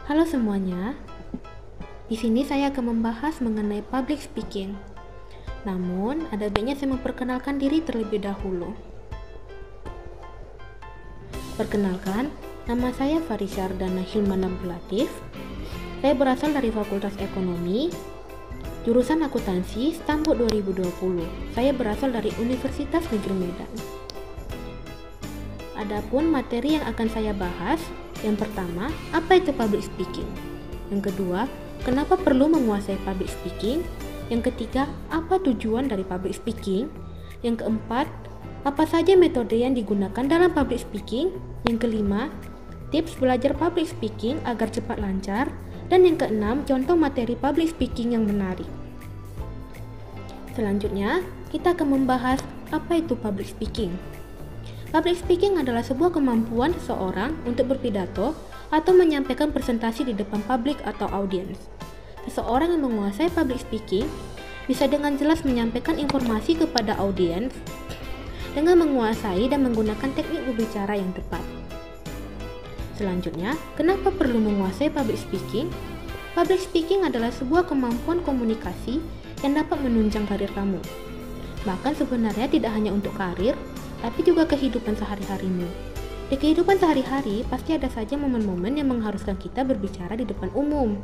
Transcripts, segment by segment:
Halo semuanya, di sini saya akan membahas mengenai public speaking. Namun, ada baiknya saya memperkenalkan diri terlebih dahulu. Perkenalkan, nama saya Farisya Ardana Hilman Abdul Latif. Saya berasal dari Fakultas Ekonomi, jurusan Akuntansi, Stambuk 2020. Saya berasal dari Universitas Negeri Medan. Adapun materi yang akan saya bahas, yang pertama, apa itu public speaking? Yang kedua, kenapa perlu menguasai public speaking? Yang ketiga, apa tujuan dari public speaking? Yang keempat, apa saja metode yang digunakan dalam public speaking? Yang kelima, tips belajar public speaking agar cepat lancar. Dan yang keenam, contoh materi public speaking yang menarik. Selanjutnya, kita akan membahas apa itu public speaking. Public speaking adalah sebuah kemampuan seseorang untuk berpidato atau menyampaikan presentasi di depan publik atau audiens. Seseorang yang menguasai public speaking bisa dengan jelas menyampaikan informasi kepada audiens dengan menguasai dan menggunakan teknik berbicara yang tepat. Selanjutnya, kenapa perlu menguasai public speaking? Public speaking adalah sebuah kemampuan komunikasi yang dapat menunjang karir kamu. Bahkan sebenarnya tidak hanya untuk karir, tapi juga kehidupan sehari-harimu. Di kehidupan sehari-hari, pasti ada saja momen-momen yang mengharuskan kita berbicara di depan umum.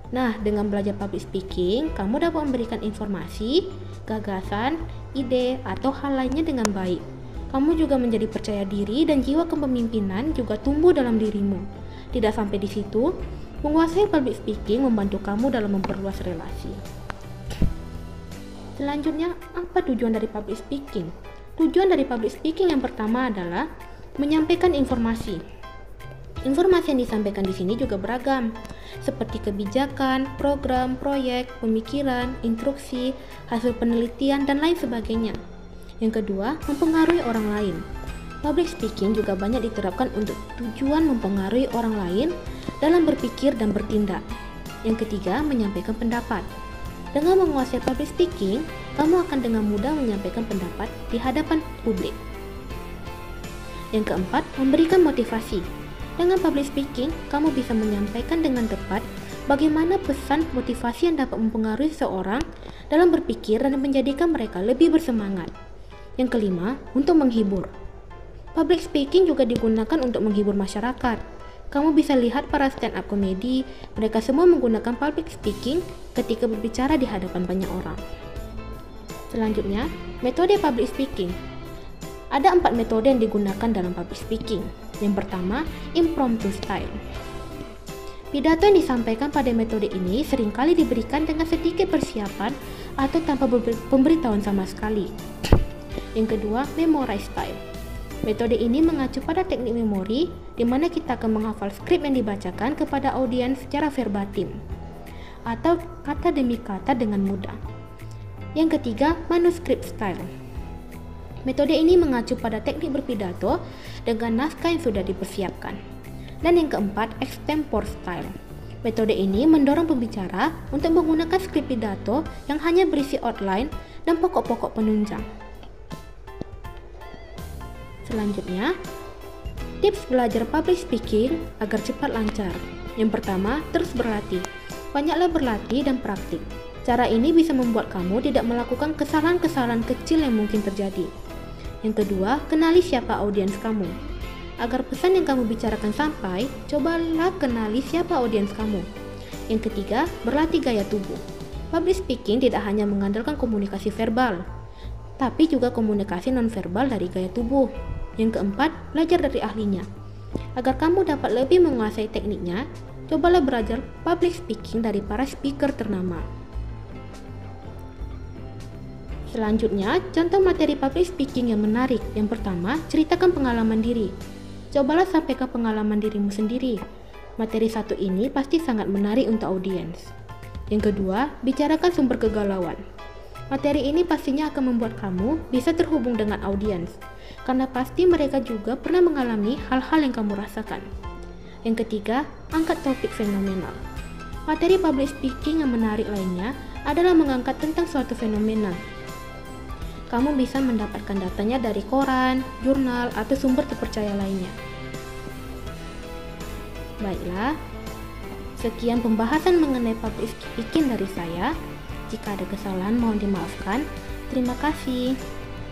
Nah, dengan belajar public speaking, kamu dapat memberikan informasi, gagasan, ide, atau hal lainnya dengan baik. Kamu juga menjadi percaya diri dan jiwa kepemimpinan juga tumbuh dalam dirimu. Tidak sampai di situ, menguasai public speaking membantu kamu dalam memperluas relasi. Selanjutnya, apa tujuan dari public speaking? Tujuan dari public speaking yang pertama adalah menyampaikan informasi. Informasi yang disampaikan di sini juga beragam, seperti kebijakan, program, proyek, pemikiran, instruksi, hasil penelitian, dan lain sebagainya. Yang kedua, mempengaruhi orang lain. Public speaking juga banyak diterapkan untuk tujuan mempengaruhi orang lain dalam berpikir dan bertindak. Yang ketiga, menyampaikan pendapat. Dengan menguasai public speaking, kamu akan dengan mudah menyampaikan pendapat di hadapan publik. Yang keempat, memberikan motivasi. Dengan public speaking, kamu bisa menyampaikan dengan tepat bagaimana pesan motivasi yang dapat mempengaruhi seseorang dalam berpikir dan menjadikan mereka lebih bersemangat. Yang kelima, untuk menghibur. Public speaking juga digunakan untuk menghibur masyarakat. Kamu bisa lihat para stand-up komedi, mereka semua menggunakan public speaking ketika berbicara di hadapan banyak orang. Selanjutnya, metode public speaking. Ada 4 metode yang digunakan dalam public speaking. Yang pertama, impromptu style. Pidato yang disampaikan pada metode ini seringkali diberikan dengan sedikit persiapan atau tanpa pemberitahuan sama sekali. Yang kedua, memorize style. Metode ini mengacu pada teknik memori, di mana kita akan menghafal skrip yang dibacakan kepada audiens secara verbatim, atau kata demi kata dengan mudah. Yang ketiga, manuscript style. Metode ini mengacu pada teknik berpidato dengan naskah yang sudah dipersiapkan. Dan yang keempat, extempore style. Metode ini mendorong pembicara untuk menggunakan skrip pidato yang hanya berisi outline dan pokok-pokok penunjang. Selanjutnya, tips belajar public speaking agar cepat lancar. Yang pertama, terus berlatih. Banyaklah berlatih dan praktik. Cara ini bisa membuat kamu tidak melakukan kesalahan-kesalahan kecil yang mungkin terjadi. Yang kedua, kenali siapa audiens kamu. Agar pesan yang kamu bicarakan sampai, cobalah kenali siapa audiens kamu. Yang ketiga, berlatih gaya tubuh. Public speaking tidak hanya mengandalkan komunikasi verbal, tapi juga komunikasi nonverbal dari gaya tubuh. Yang keempat, belajar dari ahlinya. Agar kamu dapat lebih menguasai tekniknya, cobalah belajar public speaking dari para speaker ternama. Selanjutnya, contoh materi public speaking yang menarik. Yang pertama, ceritakan pengalaman diri. Cobalah sampaikan pengalaman dirimu sendiri. Materi satu ini pasti sangat menarik untuk audiens. Yang kedua, bicarakan sumber kegalauan. Materi ini pastinya akan membuat kamu bisa terhubung dengan audiens, karena pasti mereka juga pernah mengalami hal-hal yang kamu rasakan. Yang ketiga, angkat topik fenomenal. Materi public speaking yang menarik lainnya adalah mengangkat tentang suatu fenomena. Kamu bisa mendapatkan datanya dari koran, jurnal, atau sumber terpercaya lainnya. Baiklah, Sekian pembahasan mengenai public speaking dari saya. Jika ada kesalahan mohon dimaafkan. Terima kasih.